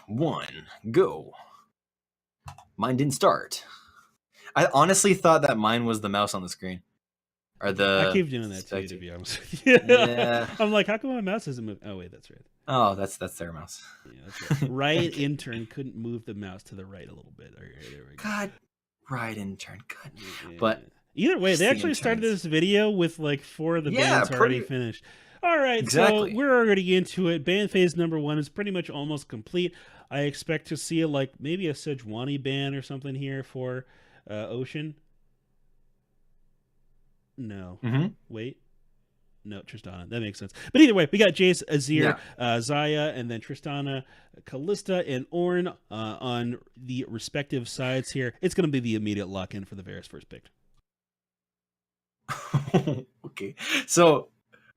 1, go. Mine didn't start. I honestly thought that mine was the mouse on the screen. Or the I keep doing that too, to be honest with you. Yeah. I'm like, how come my mouse doesn't move? Oh, wait, that's right. Oh, that's their mouse. Yeah, that's right. Right okay. Intern couldn't move the mouse to the right a little bit. There we go. God, right intern, good. Yeah. But either way, they actually started this video with like 4 of the bands already finished. All right, exactly. So we're already into it. Band phase number 1 is pretty much almost complete. I expect to see like maybe a Sejuani band or something here for Ocean. No. Wait. No, Tristana. That makes sense. But either way, we got Jace, Azir, Zaya, and then Tristana, Callista, and Ornn on the respective sides here. It's going to be the immediate lock-in for the Varus first pick. Okay. So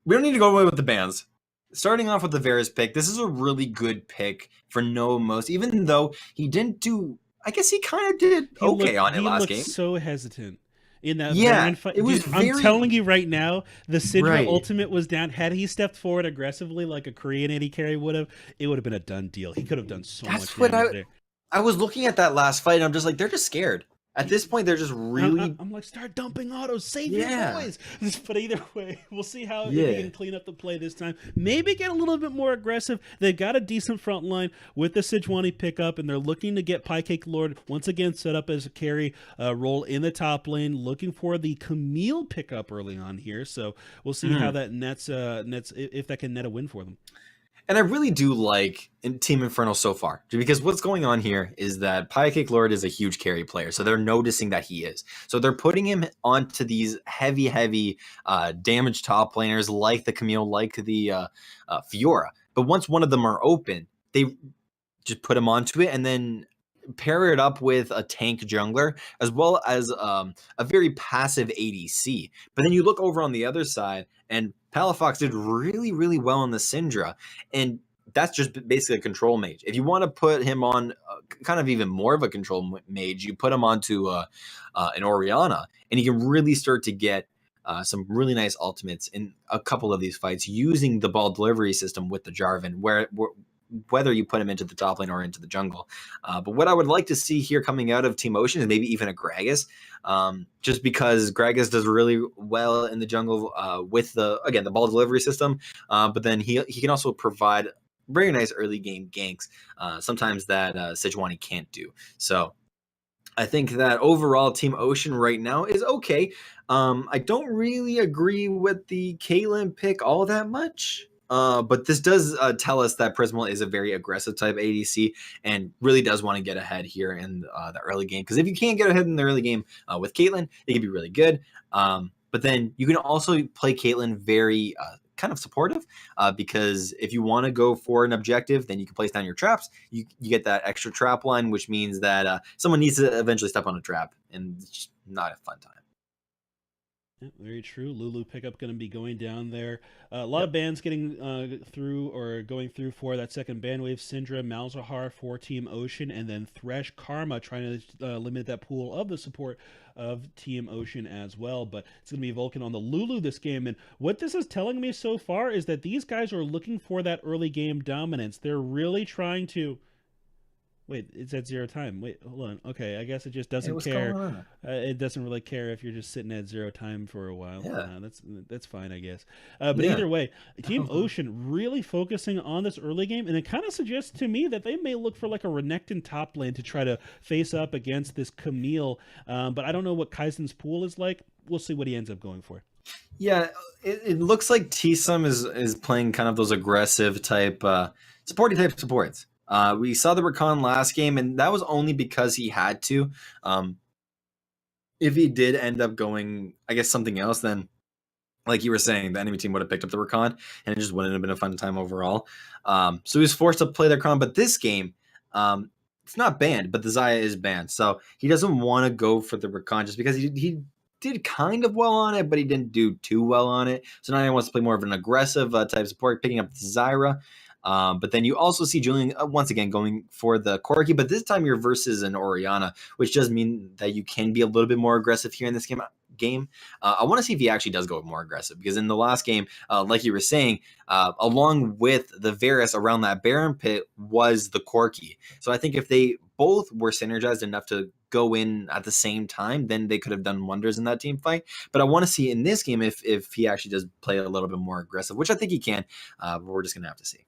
we don't need to go away with the bands. Starting off with the Varus pick, this is a really good pick for No Most, even though he didn't do... I guess he kind of did okay on it last game. He looked so hesitant. In that Baron fight. I'm telling you right now, the Syndra ultimate was down. Had he stepped forward aggressively like a Korean AD carry would have, it would have been a done deal. He could have done so much damage there. I was looking at that last fight, and I'm just like, they're just scared. At this point, they're just really... I'm like, start dumping autos. Save your boys. But either way, we'll see how they can clean up the play this time. Maybe get a little bit more aggressive. They've got a decent front line with the Sejuani pickup, and they're looking to get Piecake Lord once again set up as a carry role in the top lane, looking for the Camille pickup early on here. So we'll see how that nets if that can net a win for them. And I really do like Team Inferno so far, because what's going on here is that Piecake Lord is a huge carry player, so they're noticing that he is. So they're putting him onto these heavy damage top laners like the Camille, like the Fiora. But once one of them are open, they just put him onto it and then pair it up with a tank jungler as well as a very passive ADC. But then you look over on the other side, and Palafox did really, really well on the Syndra, and that's just basically a control mage. If you want to put him on kind of even more of a control mage, you put him onto an Orianna, and you can really start to get some really nice ultimates in a couple of these fights using the ball delivery system with the Jarvan, whether you put him into the top lane or into the jungle. But what I would like to see here coming out of Team Ocean is maybe even a Gragas, just because Gragas does really well in the jungle with the ball delivery system. But then he can also provide very nice early game ganks, sometimes that Sejuani can't do. So I think that overall Team Ocean right now is okay. I don't really agree with the Caitlyn pick all that much. But this does tell us that Prismal is a very aggressive type ADC and really does want to get ahead here in the early game. Because if you can't get ahead in the early game with Caitlyn, it can be really good. But then you can also play Caitlyn very kind of supportive, because if you want to go for an objective, then you can place down your traps. You get that extra trap line, which means that someone needs to eventually step on a trap, and it's just not a fun time. Yeah, very true. Lulu pickup going to be going down there. A lot of bands getting through or going through for that second band wave. Syndra, Malzahar for Team Ocean, and then Thresh, Karma trying to limit that pool of the support of Team Ocean as well. But it's going to be Vulcan on the Lulu this game. And what this is telling me so far is that these guys are looking for that early game dominance. They're really trying to... Wait, it's at 0 time. Wait, hold on. Okay, I guess it just doesn't care. It doesn't really care if you're just sitting at 0 time for a while. Yeah. That's fine, I guess. But either way, Team Ocean really focusing on this early game, and it kind of suggests to me that they may look for like a Renekton top lane to try to face up against this Camille. But I don't know what Kaizen's pool is like. We'll see what he ends up going for. Yeah, it looks like Tsum is playing kind of those aggressive type, supporty type supports. We saw the Rakan last game, and that was only because he had to. If he did end up going, I guess, something else, then, like you were saying, the enemy team would have picked up the Rakan, and it just wouldn't have been a fun time overall. So he was forced to play the Rakan, but this game, it's not banned, but the Xayah is banned. So he doesn't want to go for the Rakan just because he did kind of well on it, but he didn't do too well on it. So now he wants to play more of an aggressive type support, picking up the Zyra. But then you also see Julian once again going for the Corki, but this time you're versus an Orianna, which does mean that you can be a little bit more aggressive here in this game. game. I want to see if he actually does go more aggressive, because in the last game, like you were saying, along with the Varus around that Baron pit was the Corki. So I think if they both were synergized enough to go in at the same time, then they could have done wonders in that team fight. But I want to see in this game if he actually does play a little bit more aggressive, which I think he can. But we're just gonna have to see.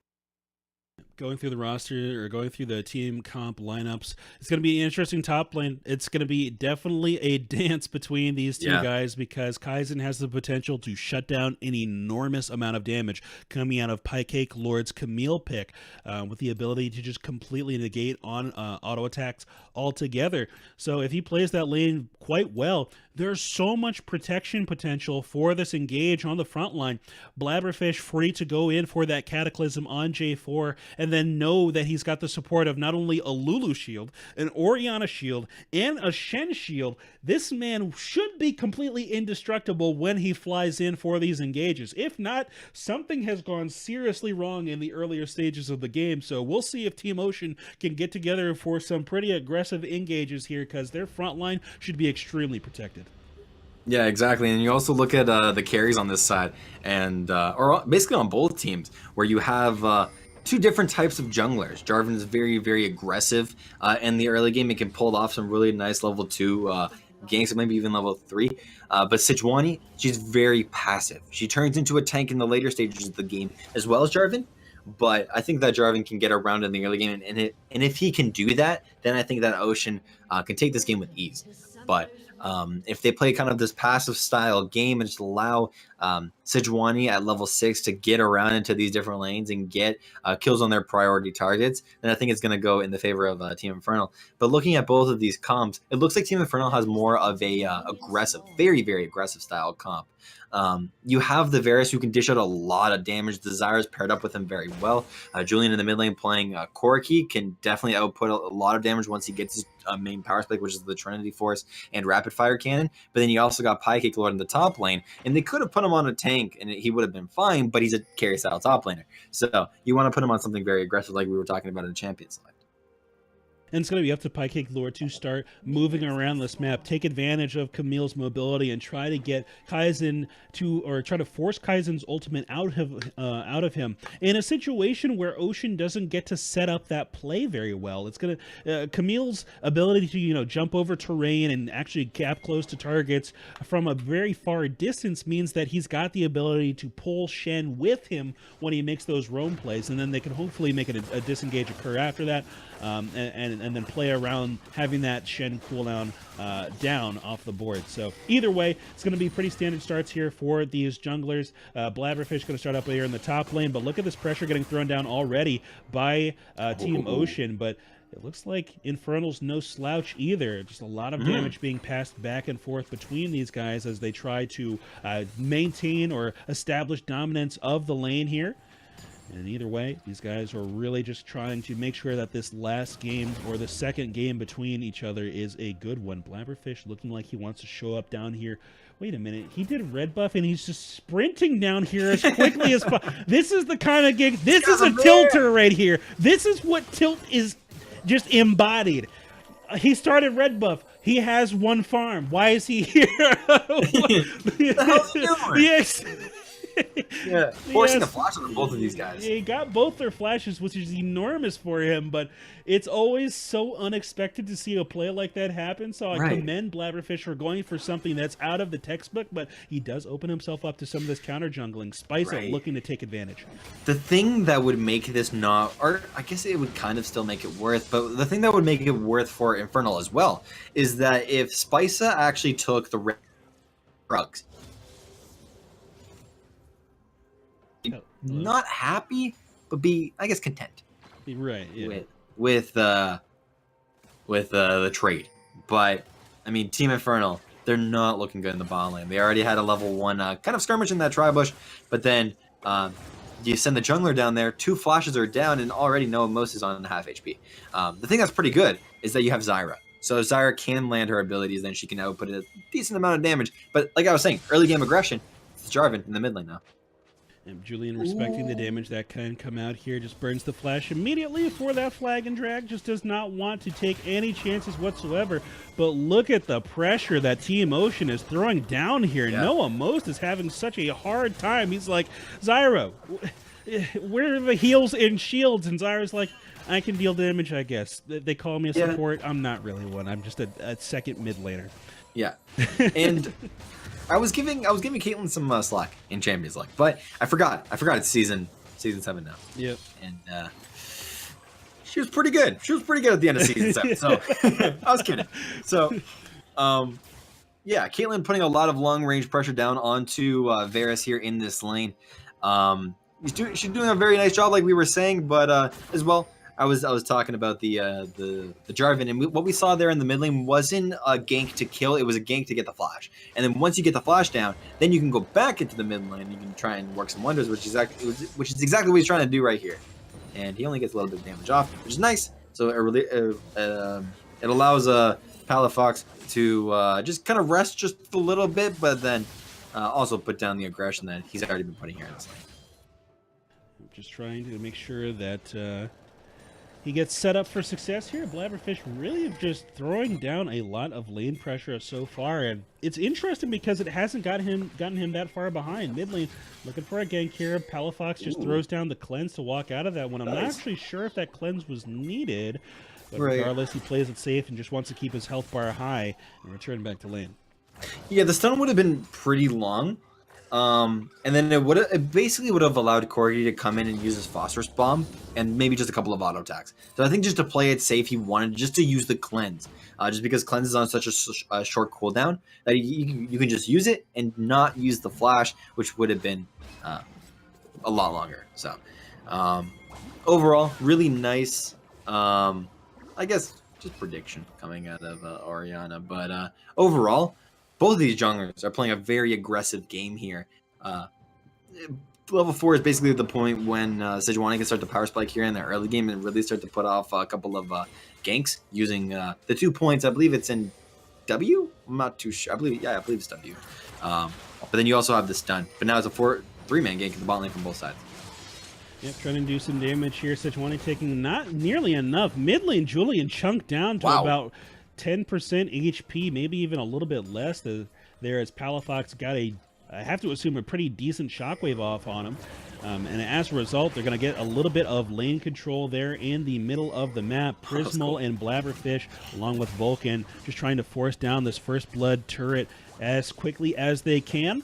Going through the roster or going through the team comp lineups, it's going to be an interesting top lane. It's going to be definitely a dance between these two guys, because Kaizen has the potential to shut down an enormous amount of damage coming out of Pie Lord's Camille pick, with the ability to just completely negate on auto attacks altogether. So if he plays that lane quite well, there's so much protection potential for this engage on the front line. Blabberfish free to go in for that Cataclysm on J4, and then know that he's got the support of not only a Lulu shield, an Orianna shield, and a Shen shield. This man should be completely indestructible when he flies in for these engages. If not, something has gone seriously wrong in the earlier stages of the game. So we'll see if Team Ocean can get together for some pretty aggressive engages here, because their front line should be extremely protected. Yeah, exactly. And you also look at the carries on this side, and or basically on both teams, where you have two different types of junglers. Jarvan is very, very aggressive in the early game. He can pull off some really nice level 2 ganks, maybe even level 3. But Sejuani, she's very passive. She turns into a tank in the later stages of the game, as well as Jarvan. But I think that Jarvan can get around in the early game, and if he can do that, then I think that Ocean can take this game with ease. But if they play kind of this passive style game and just allow Sejuani at level 6 to get around into these different lanes and get kills on their priority targets, then I think it's going to go in the favor of Team Infernal. But looking at both of these comps, it looks like Team Infernal has more of a aggressive, very, very aggressive style comp. You have the Varus, who can dish out a lot of damage. The Zyra's paired up with him very well. Julian in the mid lane playing Corki can definitely output a lot of damage once he gets his main power spike, which is the Trinity Force and Rapid Fire Cannon. But then you also got Pie Lord in the top lane, and they could have put him on a tank and he would have been fine, but he's a carry style top laner. So you want to put him on something very aggressive, like we were talking about in Champions Select. And it's going to be up to Pie Lord to start moving around this map, take advantage of Camille's mobility, and try to get Kaizen to, or try to force Kaizen's ultimate out of him in a situation where Ocean doesn't get to set up that play very well. It's going to Camille's ability to jump over terrain and actually gap close to targets from a very far distance means that he's got the ability to pull Shen with him when he makes those roam plays, and then they can hopefully make a disengage occur after that. And then play around having that Shen cooldown down off the board. So either way, it's going to be pretty standard starts here for these junglers. Blabberfish going to start up here in the top lane, but look at this pressure getting thrown down already by Team Ocean. But it looks like Infernal's no slouch either. Just a lot of damage being passed back and forth between these guys as they try to maintain or establish dominance of the lane here. And either way, these guys are really just trying to make sure that this last game, or the second game between each other, is a good one. Blabberfish looking like he wants to show up down here. Wait a minute, he did red buff and he's just sprinting down here as quickly as possible. This is the kind of gig, this is a tilter right here. This is what tilt is just embodied. He started red buff. He has one farm. Why is he here? What the hell's he doing? Yes. Yeah, forcing the flash on both of these guys. He got both their flashes, which is enormous for him, but it's always so unexpected to see a play like that happen. So I commend Blabberfish for going for something that's out of the textbook, but he does open himself up to some of this counter jungling. Spicer looking to take advantage. The thing that would make this not, or I guess it would kind of still make it worth, but the thing that would make it worth for Infernal as well is that if Spicer actually took the drugs, not happy, but be, I guess, content. Right. Yeah. With the trade, but I mean, Team Infernal, they're not looking good in the bottom lane. They already had a level 1 kind of skirmish in that tri-bush, but then you send the jungler down there, 2 flashes are down, and already know most is on half HP. The thing that's pretty good is that you have Zyra. So if Zyra can land her abilities, then she can output a decent amount of damage. But like I was saying, early game aggression, it's Jarvan in the mid lane now. And Julian, respecting the damage that can come out here, just burns the flash immediately for that flag and drag. Just does not want to take any chances whatsoever. But look at the pressure that Team Ocean is throwing down here. Yeah. Noah Most is having such a hard time. He's like, Zyro, where are the heals and shields? And Zyro's like, I can deal damage, I guess. They call me a support. I'm not really one. I'm just a second mid laner. Yeah, and I was giving Caitlyn some slack in Champions League, but I forgot it's season 7 now. Yep. And she was pretty good. She was pretty good at the end of season 7. So I was kidding. So yeah, Caitlyn putting a lot of long range pressure down onto Varus here in this lane. She's doing a very nice job, like we were saying, but as well. I was talking about the Jarvan, and what we saw there in the mid lane wasn't a gank to kill; it was a gank to get the flash. And then once you get the flash down, then you can go back into the mid lane. You can try and work some wonders, which is exactly what he's trying to do right here. And he only gets a little bit of damage off, which is nice. So it allows Palafox to just kind of rest just a little bit, but then also put down the aggression that he's already been putting here in this lane. I'm just trying to make sure that. He gets set up for success here. Blabberfish really just throwing down a lot of lane pressure so far, and it's interesting because it hasn't gotten him that far behind. Mid lane looking for a gank here. Palafox just throws down the cleanse to walk out of that one. I'm not actually sure if that cleanse was needed, but regardless, he plays it safe and just wants to keep his health bar high and return back to lane. Yeah, the stun would have been pretty long. And then it basically would have allowed Corgi to come in and use his phosphorus bomb and maybe just a couple of auto attacks. So I think just to play it safe, he wanted just to use the cleanse, just because cleanse is on such a short cooldown that you can just use it and not use the flash, which would have been a lot longer. So overall, really nice. I guess just prediction coming out of Orianna, but overall. Both of these junglers are playing a very aggressive game here. Level 4 is basically the point when Sejuani can start the power spike here in the early game and really start to put off a couple of ganks using the 2 points. I believe it's in W? I'm not too sure. I believe it's W. But then you also have the stun. But now it's a 3-man gank in the bot lane from both sides. Yep, trying to do some damage here. Sejuani taking not nearly enough. Mid lane, Julian chunked down to about 10% HP, maybe even a little bit less there as Palafox got I have to assume, a pretty decent shockwave off on him. And as a result, they're going to get a little bit of lane control there in the middle of the map. Prismal and Blabberfish, along with Vulcan, just trying to force down this First Blood turret as quickly as they can.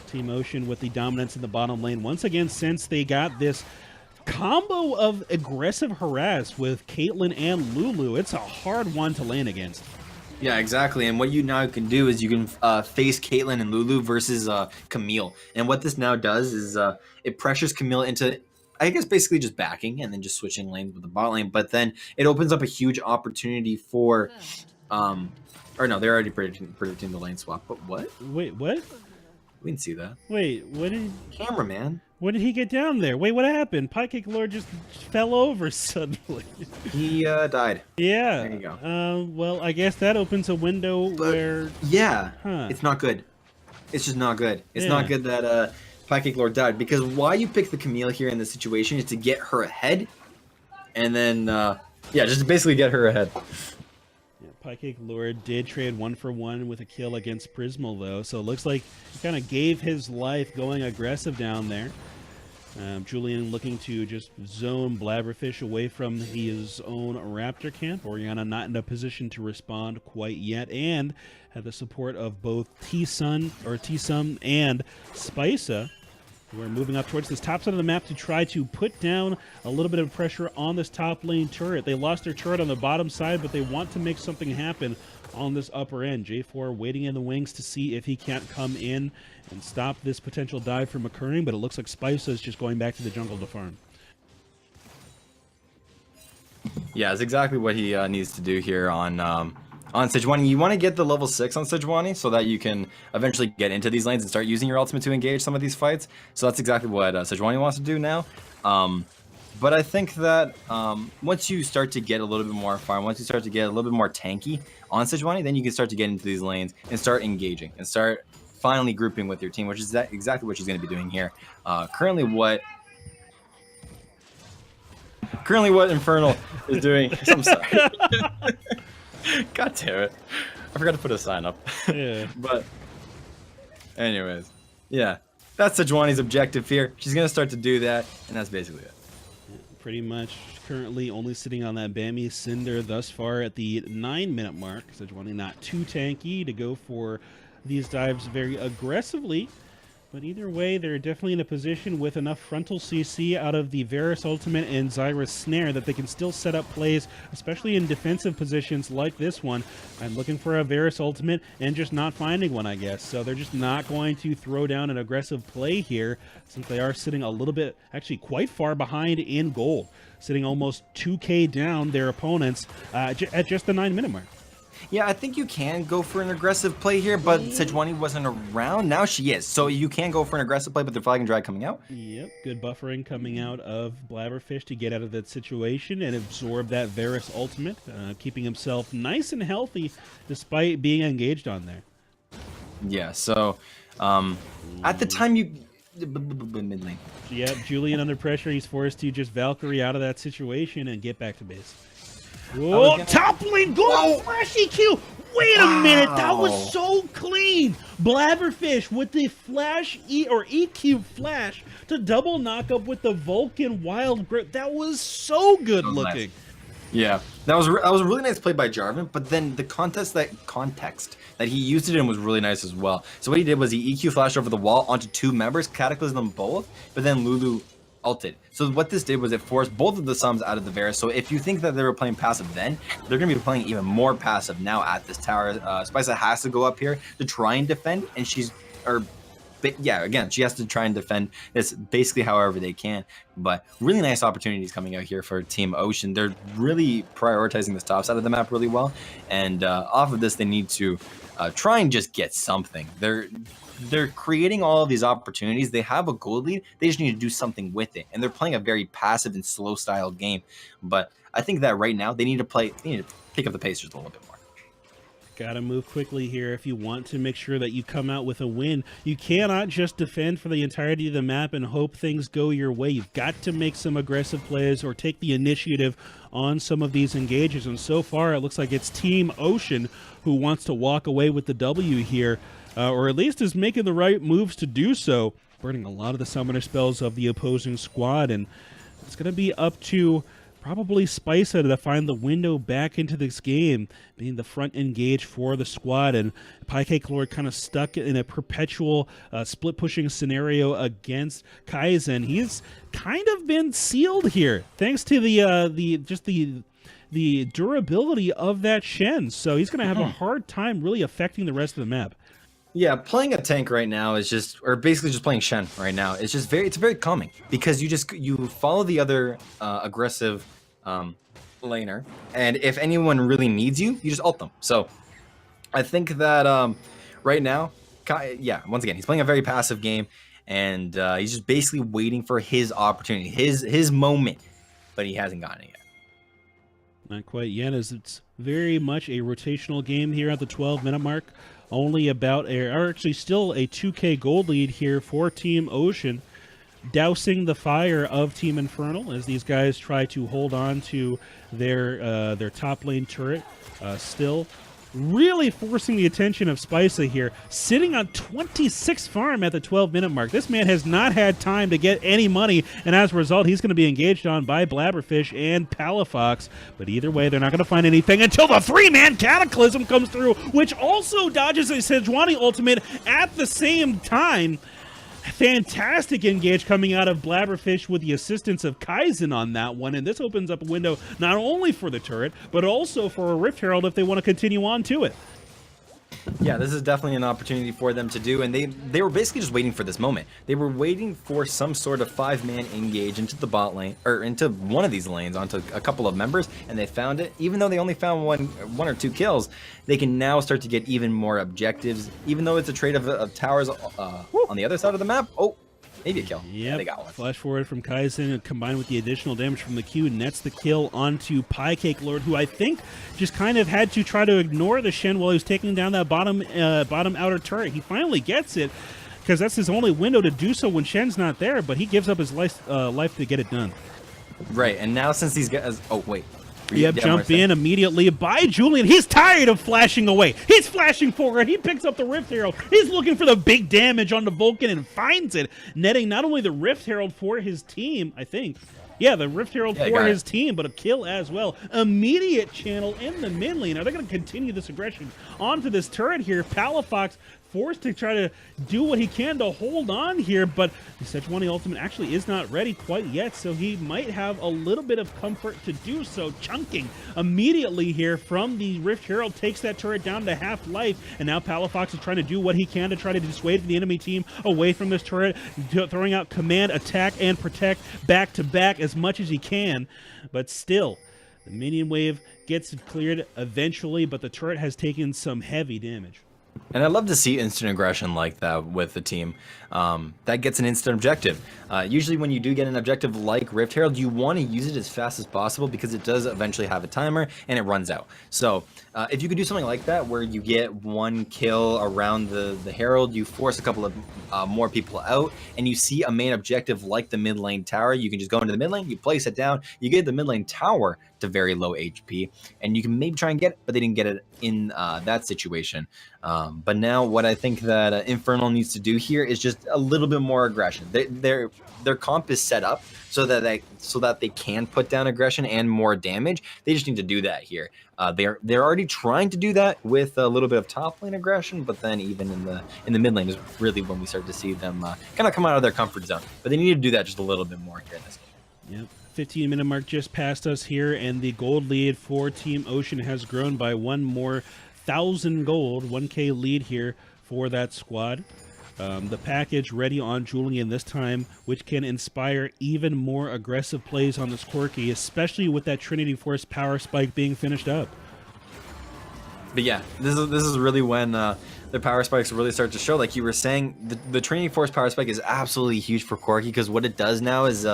Team Ocean with the dominance in the bottom lane. Once again, since they got this combo of aggressive harass with Caitlyn and Lulu, it's a hard one to lane against. Yeah, exactly. And what you now can do is you can face Caitlyn and Lulu versus Camille. And what this now does is it pressures Camille into, I guess, basically just backing and then just switching lanes with the bot lane. But then it opens up a huge opportunity for, or no, they're already predicting the lane swap. But what? Wait, what? We didn't see that. Wait, what did... Cameraman. When did he get down there? Wait, what happened? Pie Lord just fell over suddenly. He died. Yeah. There you go. Well, I guess that opens a window where... Yeah. It's not good. It's just not good. It's not good that Pie Lord died. Because why you pick the Camille here in this situation is to get her ahead. And then, yeah, just to basically get her ahead. Pie Lord did trade 1-for-1 with a kill against Prismal, though, so it looks like he kind of gave his life going aggressive down there. Julian looking to just zone Blabberfish away from his own Raptor camp. Orianna not in a position to respond quite yet, and had the support of both T-Sum and Spica. We're moving up towards this top side of the map to try to put down a little bit of pressure on this top lane turret. They lost their turret on the bottom side, but they want to make something happen on this upper end. J4 waiting in the wings to see if he can't come in and stop this potential dive from occurring, but it looks like Spica is just going back to the jungle to farm. Yeah, it's exactly what he needs to do here on Sejuani. You want to get the level 6 on Sejuani so that you can eventually get into these lanes and start using your ultimate to engage some of these fights. So that's exactly what Sejuani wants to do now. But I think that once you start to get a little bit more farm, once you start to get a little bit more tanky on Sejuani, then you can start to get into these lanes and start engaging and start finally grouping with your team, which is exactly what she's going to be doing here. Currently what Infernal is doing. I'm sorry. God damn it. I forgot to put a sign up. Yeah. But anyways, yeah. That's Sejuani's objective here. She's going to start to do that, and that's basically it. Pretty much currently only sitting on that Bammy Cinder thus far at the 9-minute mark. Sejuani not too tanky to go for these dives very aggressively. But either way, they're definitely in a position with enough frontal CC out of the Varus ultimate and Zyra's snare that they can still set up plays, especially in defensive positions like this one. I'm looking for a Varus ultimate and just not finding one, I guess. So they're just not going to throw down an aggressive play here, since they are sitting a little bit, actually quite far behind in gold, sitting almost 2K down their opponents at just the 9-minute mark. Yeah, I think you can go for an aggressive play here, but Sejuani wasn't around. Now she is. So you can go for an aggressive play, but the flag and drag coming out. Yep, good buffering coming out of Blabberfish to get out of that situation and absorb that Varus ultimate, keeping himself nice and healthy despite being engaged on there. Yeah, so at the time you... mid lane. Yep, Julian under pressure. He's forced to just Valkyrie out of that situation and get back to base. Whoa, top lane, go flash EQ! Wait a minute, that was so clean! Blabberfish with the flash EQ flash to double knock up with the Vulcan Wild Grip. That was so good looking. Nice. Yeah, that was a really nice play by Jarvan, but then the context that he used it in was really nice as well. So what he did was he EQ flashed over the wall onto 2 members, cataclysmed them both, but then Lulu ulted. So what this did was it forced both of the sums out of the Varus. So if you think that they were playing passive then, they're going to be playing even more passive now at this tower. Spica has to go up here to try and defend, and again, she has to try and defend this basically however they can. But really nice opportunities coming out here for Team Ocean. They're really prioritizing this top side of the map really well, and off of this, they need to try and just get something. They're creating all of these opportunities. They have a gold lead. They just need to do something with it. And they're playing a very passive and slow style game. But I think that right now they need to pick up the pace just a little bit more. Gotta move quickly here if you want to make sure that you come out with a win. You cannot just defend for the entirety of the map and hope things go your way. You've got to make some aggressive plays or take the initiative on some of these engages. And so far, it looks like it's Team Ocean who wants to walk away with the W here. Or at least is making the right moves to do so, burning a lot of the summoner spells of the opposing squad, and it's going to be up to probably Spica to find the window back into this game, being the front engage for the squad, and Pancake Lord kind of stuck in a perpetual split-pushing scenario against Kaizen. He's kind of been sealed here, thanks to the durability of that Shen, so he's going to have a hard time really affecting the rest of the map. Yeah, playing a tank right now is basically just playing Shen right now. It's very calming because you follow the other aggressive laner, and if anyone really needs you, you just ult them. So I think that right now, once again, he's playing a very passive game, and he's just basically waiting for his opportunity, his moment, but he hasn't gotten it yet. Not quite yet, as it's very much a rotational game here at the 12-minute mark. Only actually still a 2K gold lead here for Team Ocean, dousing the fire of Team Infernal as these guys try to hold on to their top lane turret. Still really forcing the attention of Spica here, sitting on 26 farm at the 12-minute mark. This man has not had time to get any money, and as a result, he's going to be engaged on by Blabberfish and Palafox. But either way, they're not going to find anything until the 3-man Cataclysm comes through, which also dodges a Sejuani ultimate at the same time. Fantastic engage coming out of Blabberfish with the assistance of Kaizen on that one, and this opens up a window not only for the turret, but also for a Rift Herald if they want to continue on to it. Yeah, this is definitely an opportunity for them to do, and they were basically just waiting for this moment. They were waiting for some sort of 5-man engage into the bot lane, or into one of these lanes, onto a couple of members, and they found it. Even though they only found one or two kills, they can now start to get even more objectives, even though it's a trade of towers on the other side of the map. Oh, Maybe a kill. Yeah, they got one. Flash forward from Kaizen combined with the additional damage from the Q nets the kill onto Piecake Lord, who I think just kind of had to try to ignore the Shen while he was taking down that bottom outer turret. He finally gets it because that's his only window to do so when Shen's not there, but he gives up his life to get it done. Right, and now since these guys... Oh, wait. Yep, jump in immediately by Julian. He's tired of flashing away. He's flashing forward. He picks up the Rift Herald. He's looking for the big damage on the Vulcan and finds it, netting not only the Rift Herald for his team, I think. Yeah, the Rift Herald for his team, but a kill as well. Immediate channel in the mid lane. Are they going to continue this aggression onto this turret here? Palafox forced to try to do what he can to hold on here, but the Sejuani ultimate actually is not ready quite yet, so he might have a little bit of comfort to do so. Chunking immediately here from the Rift Herald takes that turret down to half life, and now Palafox is trying to do what he can to try to dissuade the enemy team away from this turret, throwing out command, attack, and protect back to back as much as he can, but still, the minion wave gets cleared eventually, but the turret has taken some heavy damage. And I'd love to see instant aggression like that with the team. That gets an instant objective. Usually when you do get an objective like Rift Herald, you want to use it as fast as possible because it does eventually have a timer and it runs out. So if you could do something like that where you get one kill around the Herald, you force a couple of more people out, and you see a main objective like the mid lane tower, you can just go into the mid lane, you place it down, you get the mid lane tower to very low HP, and you can maybe try and get it, but they didn't get it in that situation. But now what I think that Infernal needs to do here is just a little bit more aggression. Their comp is set up so that they can put down aggression and more damage. They just need to do that here. They're already trying to do that with a little bit of top lane aggression, but then even in the mid lane is really when we start to see them kind of come out of their comfort zone. But they need to do that just a little bit more here in this game. Yep. 15-minute mark just passed us here, and the gold lead for Team Ocean has grown by one more 1,000 gold, 1K lead here for that squad. The package ready on Julian this time, which can inspire even more aggressive plays on this Corki, especially with that Trinity Force power spike being finished up. But yeah, this is really when their power spikes really start to show. Like you were saying, the Trinity Force power spike is absolutely huge for Corki because what it does now is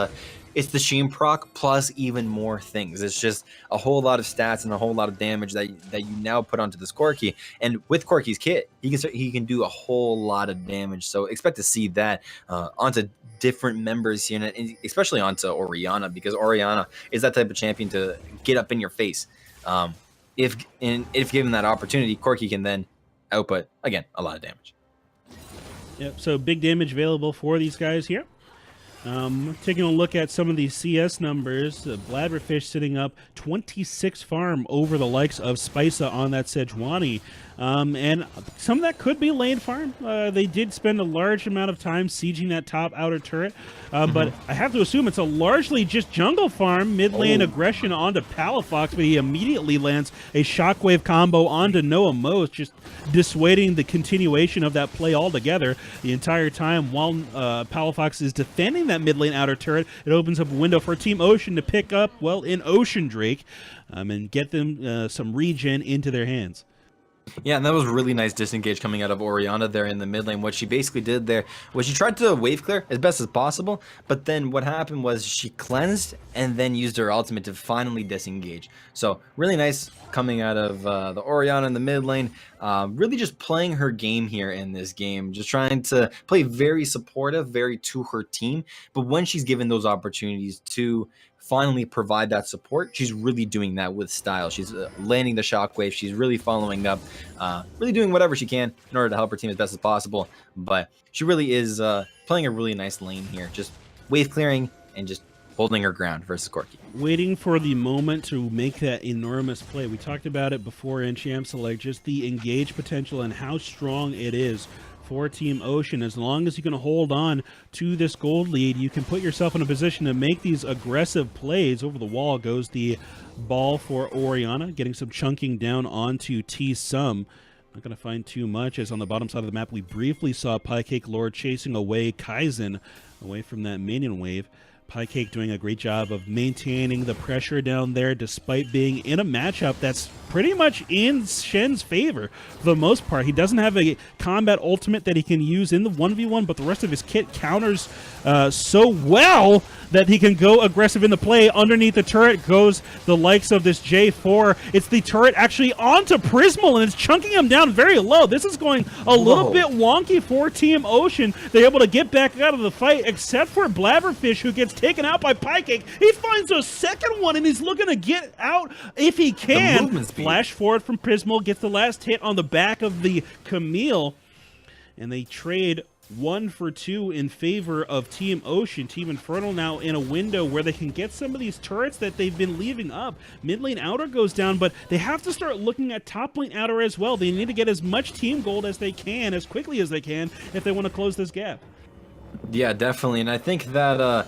it's the Sheen proc plus even more things. It's just a whole lot of stats and a whole lot of damage that you now put onto this Corki. And with Corki's kit, he can do a whole lot of damage. So expect to see that onto different members here, and especially onto Orianna, because Orianna is that type of champion to get up in your face. If given that opportunity, Corki can then output again a lot of damage. Yep. So big damage available for these guys here. Taking a look at some of these CS numbers, Bladderfish sitting up 26 farm over the likes of Spisa on that Sejuani. And some of that could be lane farm. They did spend a large amount of time sieging that top outer turret, but I have to assume it's a largely just jungle farm, mid lane aggression onto Palafox, but he immediately lands a shockwave combo onto Noah Most, just dissuading the continuation of that play altogether. The entire time while Palafox is defending that mid lane outer turret, it opens up a window for Team Ocean to pick up, well, in Ocean Drake, and get them some regen into their hands. Yeah, and that was really nice disengage coming out of Orianna there in the mid lane. What she basically did there was she tried to wave clear as best as possible, but then what happened was she cleansed and then used her ultimate to finally disengage. So really nice coming out of the Orianna in the mid lane. Really just playing her game here in this game, just trying to play very supportive, very to her team. But when she's given those opportunities to finally provide that support, she's really doing that with style. She's landing the shockwave. She's really following up, really doing whatever she can in order to help her team as best as possible. But she really is playing a really nice lane here, just wave clearing and just holding her ground versus Corki. Waiting for the moment to make that enormous play. We talked about it before in Champ Select, just the engage potential and how strong it is for Team Ocean. As long as you can hold on to this gold lead, you can put yourself in a position to make these aggressive plays. Over the wall goes the ball for Orianna, getting some chunking down onto T-Sum. Not going to find too much, as on the bottom side of the map we briefly saw Piecake Lord chasing away Kaizen away from that minion wave. Piecake doing a great job of maintaining the pressure down there despite being in a matchup that's pretty much in Shen's favor for the most part. He doesn't have a combat ultimate that he can use in the 1v1, but the rest of his kit counters so well that he can go aggressive in the play. Underneath the turret goes the likes of this J4. It's the turret actually onto Prismal, and it's chunking him down very low. This is going a little bit wonky for Team Ocean. They're able to get back out of the fight, except for Blabberfish, who gets taken out by Pycake. He finds a second one, and he's looking to get out if he can. Flash forward from Prismal, gets the last hit on the back of the Camille, and they trade 1 for 2 in favor of Team Ocean. Team Infernal now in a window where they can get some of these turrets that they've been leaving up. Mid lane outer goes down, but they have to start looking at top lane outer as well. They need to get as much team gold as they can, as quickly as they can, if they want to close this gap. Yeah, definitely. And I think that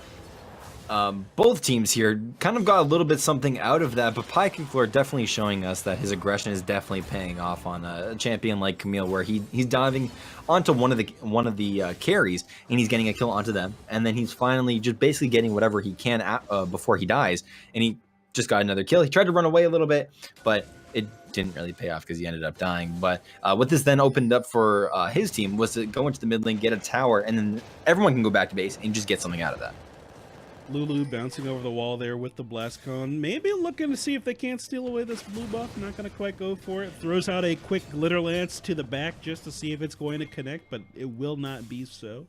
both teams here kind of got a little bit something out of that, but Pycake definitely showing us that his aggression is definitely paying off on a champion like Camille, where he's diving onto one of the carries, and he's getting a kill onto them, and then he's finally just basically getting whatever he can before he dies, and he just got another kill. He tried to run away a little bit, but it didn't really pay off because he ended up dying. But what this then opened up for his team was to go into the mid lane, get a tower, and then everyone can go back to base and just get something out of that. Lulu bouncing over the wall there with the blast cone, maybe looking to see if they can't steal away this blue buff. Not going to quite go for it. Throws out a quick glitter lance to the back just to see if it's going to connect, but it will not be so.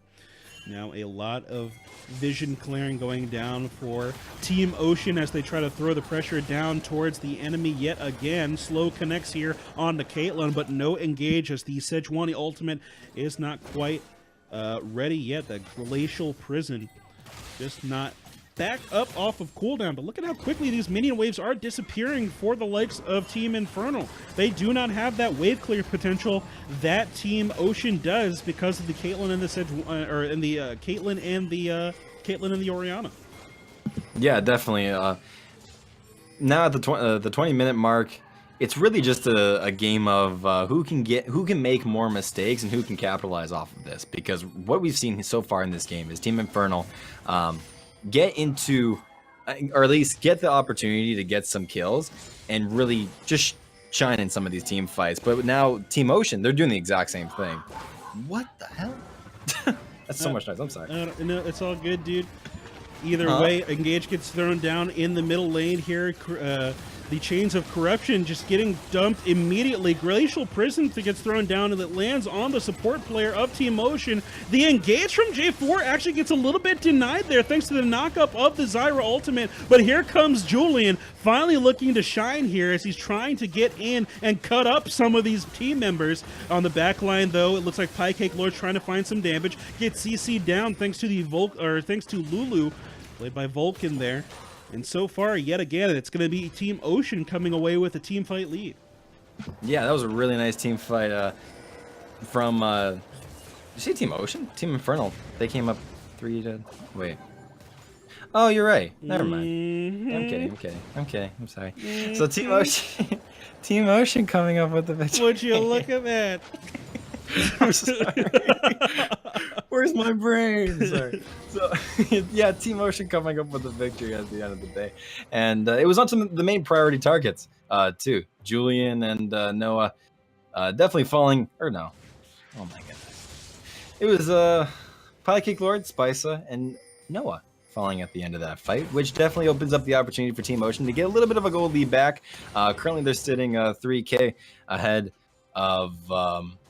Now a lot of vision clearing going down for Team Ocean as they try to throw the pressure down towards the enemy yet again. Slow connects here on the Caitlyn, but no engage as the Sejuani ultimate is not quite ready yet. That Glacial Prison just not back up off of cooldown, but look at how quickly these minion waves are disappearing for the likes of Team Infernal. They do not have that wave clear potential that Team Ocean does because of the Caitlyn and the Caitlyn and the Orianna. Yeah, definitely. Now at the 20-minute mark, it's really just a game of who can make more mistakes and who can capitalize off of this. Because what we've seen so far in this game is Team Infernal get into, or at least get the opportunity to get some kills and really just shine in some of these team fights. But now Team Ocean, they're doing the exact same thing. What the hell? That's so much noise. I'm sorry. No, it's all good, dude. Either way, Engage gets thrown down in the middle lane here. The Chains of Corruption just getting dumped immediately. Glacial Prison gets thrown down, and it lands on the support player of Team Ocean. The Engage from J4 actually gets a little bit denied there thanks to the knockup of the Zyra ultimate. But here comes Julian, finally looking to shine here as he's trying to get in and cut up some of these team members. On the back line, though, it looks like Pycake Lord trying to find some damage. Gets CC'd down thanks to thanks to Lulu, played by Vulcan there. And so far, yet again, it's going to be Team Ocean coming away with a team fight lead. Yeah, that was a really nice team fight from, did you say Team Ocean? Team Infernal. They came up 3-. Wait. Oh, you're right. Never mind. I'm kidding. I'm sorry. So Team Ocean, Team Ocean coming up with the victory. Would you look at that? I'm sorry. Where's my brain? Sorry. So, yeah, Team Ocean coming up with the victory at the end of the day. And it was on some of the main priority targets, too. Julian and Noah definitely falling, or no. Oh, my goodness. It was Pycake Lord, Spica, and Noah falling at the end of that fight, which definitely opens up the opportunity for Team Ocean to get a little bit of a gold lead back. Currently, they're sitting 3K ahead of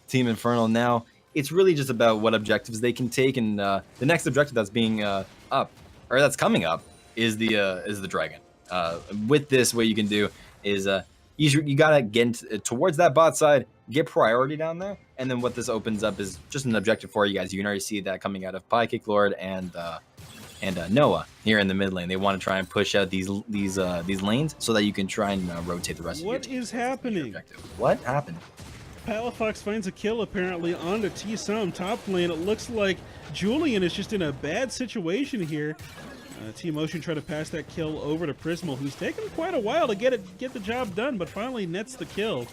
Team Infernal now. It's really just about what objectives they can take, and the next objective that's being that's coming up is the dragon. With this, what you can do is you gotta get towards that bot side, get priority down there, and then what this opens up is just an objective for you guys. You can already see that coming out of Pycake Lord and Noah here in the mid lane. They want to try and push out these lanes so that you can try and rotate the rest of your team. What is happening? What happened? Palafox finds a kill apparently onto T-Sum top lane. It looks like Julian is just in a bad situation here. Team Ocean try to pass that kill over to Prismal, who's taken quite a while to get the job done, but finally nets the kill.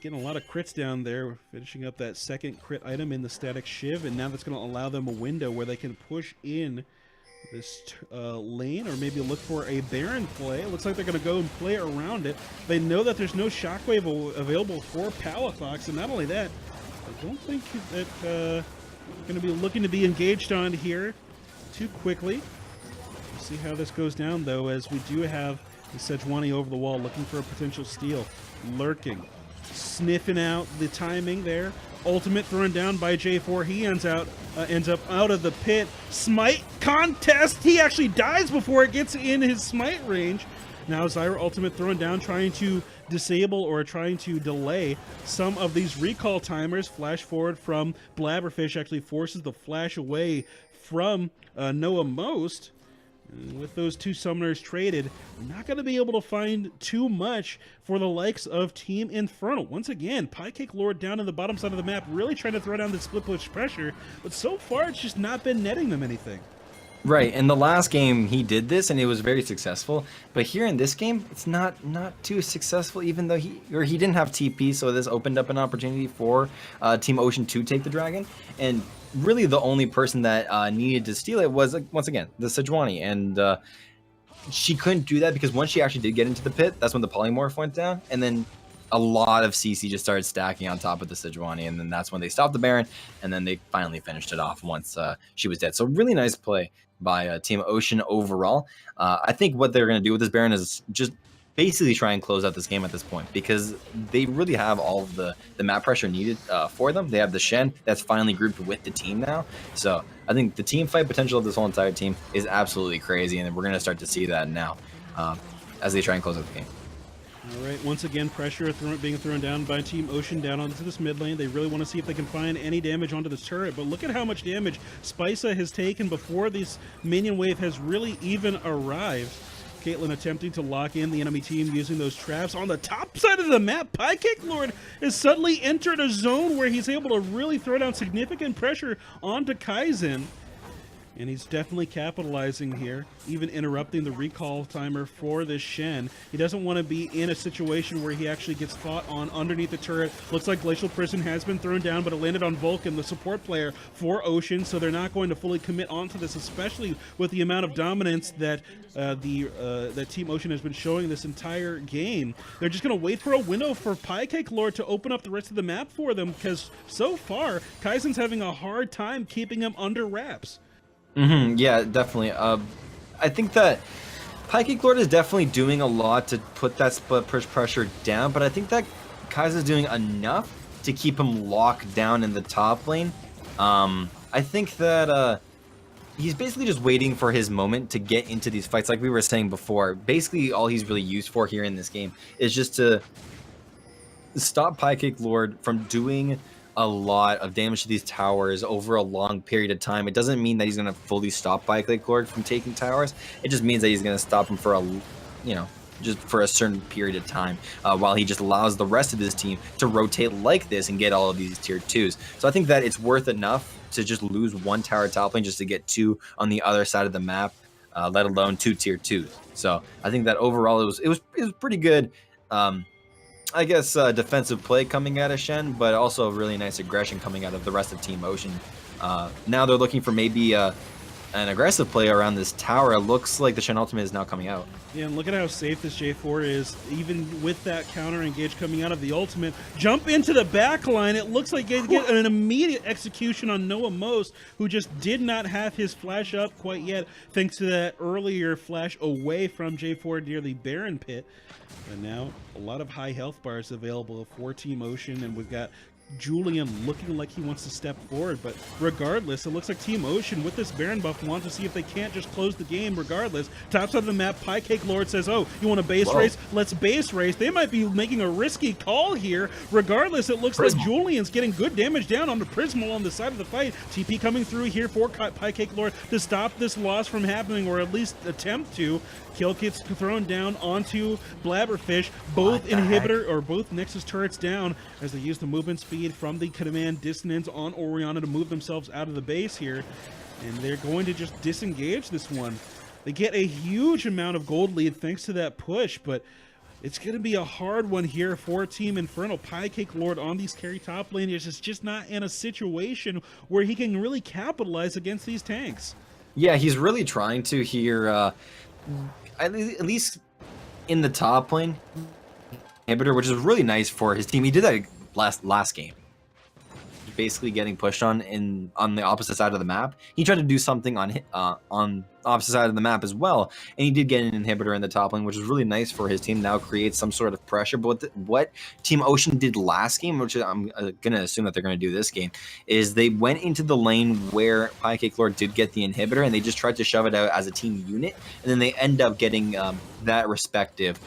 Getting a lot of crits down there, finishing up that second crit item in the Static Shiv, and now that's going to allow them a window where they can push in this lane, or maybe look for a Baron play. It looks like they're going to go and play around it. They know that there's no Shockwave available for Palafox, and not only that, I don't think that going to be looking to be engaged on here too quickly. We'll see how this goes down, though, as we do have the Sejuani over the wall looking for a potential steal. Lurking, sniffing out the timing there. Ultimate thrown down by J4. He ends up out of the pit. Smite contest. He actually dies before it gets in his smite range. Now Zyra ultimate thrown down, trying to disable or trying to delay some of these recall timers. Flash forward from Blabberfish actually forces the flash away from Noah Most. And with those two summoners traded, we're not going to be able to find too much for the likes of Team Infernal. Once again, Piecake Lord down in the bottom side of the map, really trying to throw down the split push pressure, but so far it's just not been netting them anything. Right, in the last game he did this and it was very successful, but here in this game it's not too successful, even though he didn't have TP, so this opened up an opportunity for Team Ocean to take the dragon. And really the only person that needed to steal it was, once again, the Sejuani, and she couldn't do that because once she actually did get into the pit, that's when the polymorph went down, and then a lot of CC just started stacking on top of the Sejuani, and then that's when they stopped the Baron, and then they finally finished it off once she was dead. So really nice play by Team Ocean overall. I think what they're going to do with this Baron is just basically try and close out this game at this point, because they really have all of the map pressure needed for them. They have the Shen that's finally grouped with the team now. So I think the team fight potential of this whole entire team is absolutely crazy, and we're going to start to see that now as they try and close out the game. All right, once again, pressure being thrown down by Team Ocean down onto this mid lane. They really want to see if they can find any damage onto this turret, but look at how much damage Spica has taken before this minion wave has really even arrived. Caitlyn attempting to lock in the enemy team using those traps. On the top side of the map, Piecake Lord has suddenly entered a zone where he's able to really throw down significant pressure onto Kaizen. And he's definitely capitalizing here, even interrupting the recall timer for this Shen. He doesn't want to be in a situation where he actually gets caught on underneath the turret. Looks like Glacial Prison has been thrown down, but it landed on Vulcan, the support player for Ocean, so they're not going to fully commit onto this, especially with the amount of dominance that that Team Ocean has been showing this entire game. They're just going to wait for a window for Piecake Lord to open up the rest of the map for them, because so far, Kaizen's having a hard time keeping him under wraps. Yeah, definitely. I think that Piecake Lord is definitely doing a lot to put that split push pressure down, but I think that Kaiser's doing enough to keep him locked down in the top lane. I think that he's basically just waiting for his moment to get into these fights, like we were saying before. Basically, all he's really used for here in this game is just to stop Piecake Lord from doing a lot of damage to these towers over a long period of time. It doesn't mean that he's going to fully stop Piecake Lord from taking towers. It just means that he's going to stop him for a, just for a certain period of time, while he just allows the rest of his team to rotate like this and get all of these tier 2s. So I think that it's worth enough to just lose one tower top lane just to get 2 on the other side of the map, let alone 2 tier 2s. So I think that overall it was pretty good. I guess defensive play coming out of Shen, but also really nice aggression coming out of the rest of Team Ocean. Now they're looking for maybe an aggressive play around this tower. It looks like the Shen ultimate is now coming out. Yeah, and look at how safe this J4 is, even with that counter engage coming out of the ultimate. Jump into the back line. It looks like they get an immediate execution on Noah Most, who just did not have his flash up quite yet, thanks to that earlier flash away from J4 near the Baron pit. And now a lot of high health bars available for Team Ocean, and we've got Julian looking like he wants to step forward, but regardless, it looks like Team Ocean with this Baron buff wants to see if they can't just close the game regardless. Top side of the map, Piecake Lord says, oh, you want a base race? Let's base race. They might be making a risky call here. Regardless, it looks like Julian's getting good damage down on the Prismal on the side of the fight. TP coming through here for Piecake Lord to stop this loss from happening, or at least attempt to. Kill kits thrown down onto Blabberfish. Both inhibitor or both Nexus turrets down as they use the movement speed from the command dissonance on Orianna to move themselves out of the base here. And they're going to just disengage this one. They get a huge amount of gold lead thanks to that push, but it's going to be a hard one here for Team Infernal. Piecake Lord on these carry top laners is just not in a situation where he can really capitalize against these tanks. Yeah, he's really trying to here, at least in the top lane inhibitor, which is really nice for his team. He did that last game, basically getting pushed on the opposite side of the map. He tried to do something on the opposite side of the map as well, and he did get an inhibitor in the top lane, which is really nice for his team. Now creates some sort of pressure. But what Team Ocean did last game, which I'm gonna assume that they're gonna do this game, is they went into the lane where Pancake Lord did get the inhibitor, and they just tried to shove it out as a team unit, and then they end up getting that respective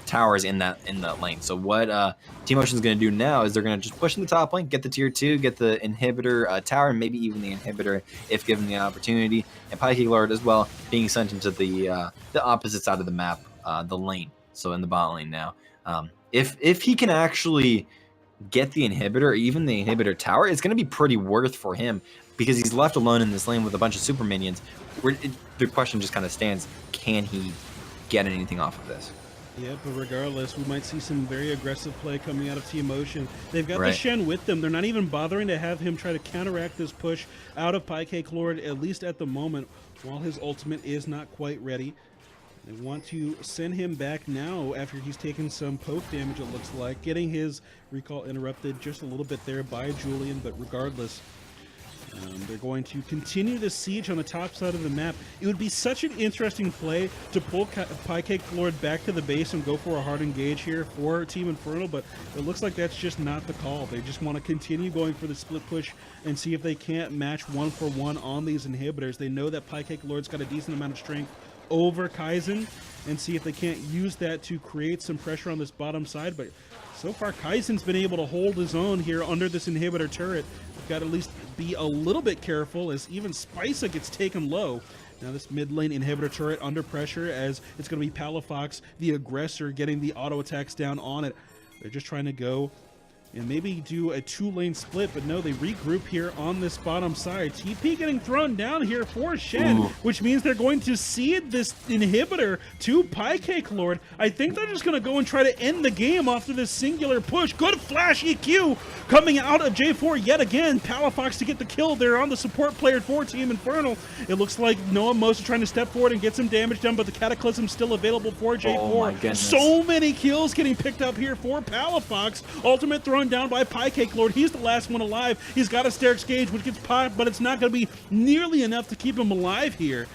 towers in the lane. So what Team Ocean's going to do now is they're going to just push in the top lane, get the tier 2, get the inhibitor tower, and maybe even the inhibitor if given the opportunity. And Pyke Lord as well being sent into the opposite side of the map, the lane. So in the bot lane now. If he can actually get the inhibitor or even the inhibitor tower, it's going to be pretty worth for him because he's left alone in this lane with a bunch of super minions. The question just kind of stands, can he get anything off of this? Yeah, but regardless, we might see some very aggressive play coming out of Team Ocean. They've got Right. the Shen with them. They're not even bothering to have him try to counteract this push out of Pyke Lord, at least at the moment, while his ultimate is not quite ready. They want to send him back now after he's taken some poke damage, it looks like. Getting his recall interrupted just a little bit there by Julian, but regardless, they're going to continue the siege on the top side of the map. It would be such an interesting play to pull Pyke Lord back to the base and go for a hard engage here for Team Infernal, but it looks like that's just not the call. They just want to continue going for the split push and see if they can't match 1-for-1 on these inhibitors. They know that Pyke Lord's got a decent amount of strength over Kaizen and see if they can't use that to create some pressure on this bottom side, but so far Kaizen's been able to hold his own here under this inhibitor turret. Got to at least be a little bit careful as even Spica gets taken low. Now this mid lane inhibitor turret under pressure as it's going to be Palafox, the aggressor, getting the auto attacks down on it. They're just trying to go and maybe do a 2-lane split, but no, they regroup here on this bottom side. TP getting thrown down here for Shen, which means they're going to cede this inhibitor to Pyke Lord. I think they're just going to go and try to end the game after this singular push. Good flash EQ coming out of J4 yet again. Palafox to get the kill there on the support player for Team Infernal. It looks like Noah Mosa trying to step forward and get some damage done, but the Cataclysm still available for J4. Oh my goodness. So many kills getting picked up here for Palafox. Ultimate thrown down by Pyke Lord. He's the last one alive. He's got a Sterix Gauge, which gets popped, but it's not going to be nearly enough to keep him alive here.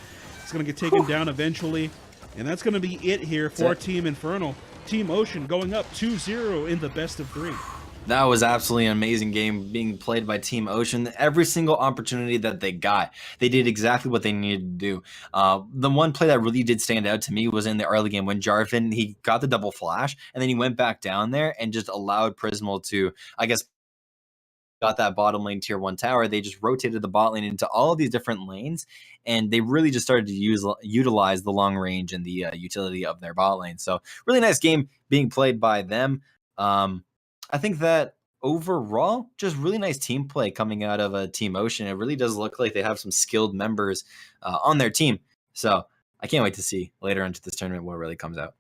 It's going to get taken down eventually, and that's going to be it here for Team Infernal. Team Ocean going up 2-0 in the best of 3. That was absolutely an amazing game being played by Team Ocean. Every single opportunity that they got, they did exactly what they needed to do. The one play that really did stand out to me was in the early game when Jarvan, he got the double flash, and then he went back down there and just allowed Prismal to, I guess, got that bottom lane tier 1 tower. They just rotated the bot lane into all of these different lanes, and they really just started to utilize the long range and the utility of their bot lane. So really nice game being played by them. I think that overall, just really nice team play coming out of Team Ocean. It really does look like they have some skilled members on their team. So I can't wait to see later into this tournament what really comes out.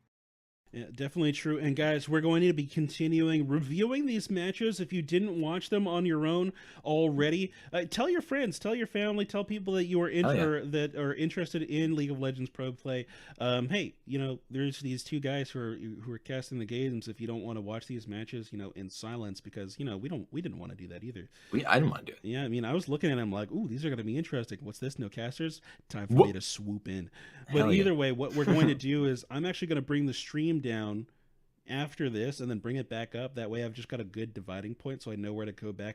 Yeah, definitely true. And guys, we're going to be continuing reviewing these matches. If you didn't watch them on your own already, tell your friends, tell your family, tell people that you are that are interested in League of Legends Pro Play. Hey, you know, there's these two guys who are casting the games. If you don't want to watch these matches, you know, in silence, because you know we didn't want to do that either. I didn't want to do it. Yeah, I mean, I was looking at them like, ooh, these are going to be interesting. What's this? No casters? Time for me to swoop in. But either way, what we're going to do is I'm actually going to bring the stream down after this and then bring it back up. That way I've just got a good dividing point so I know where to go back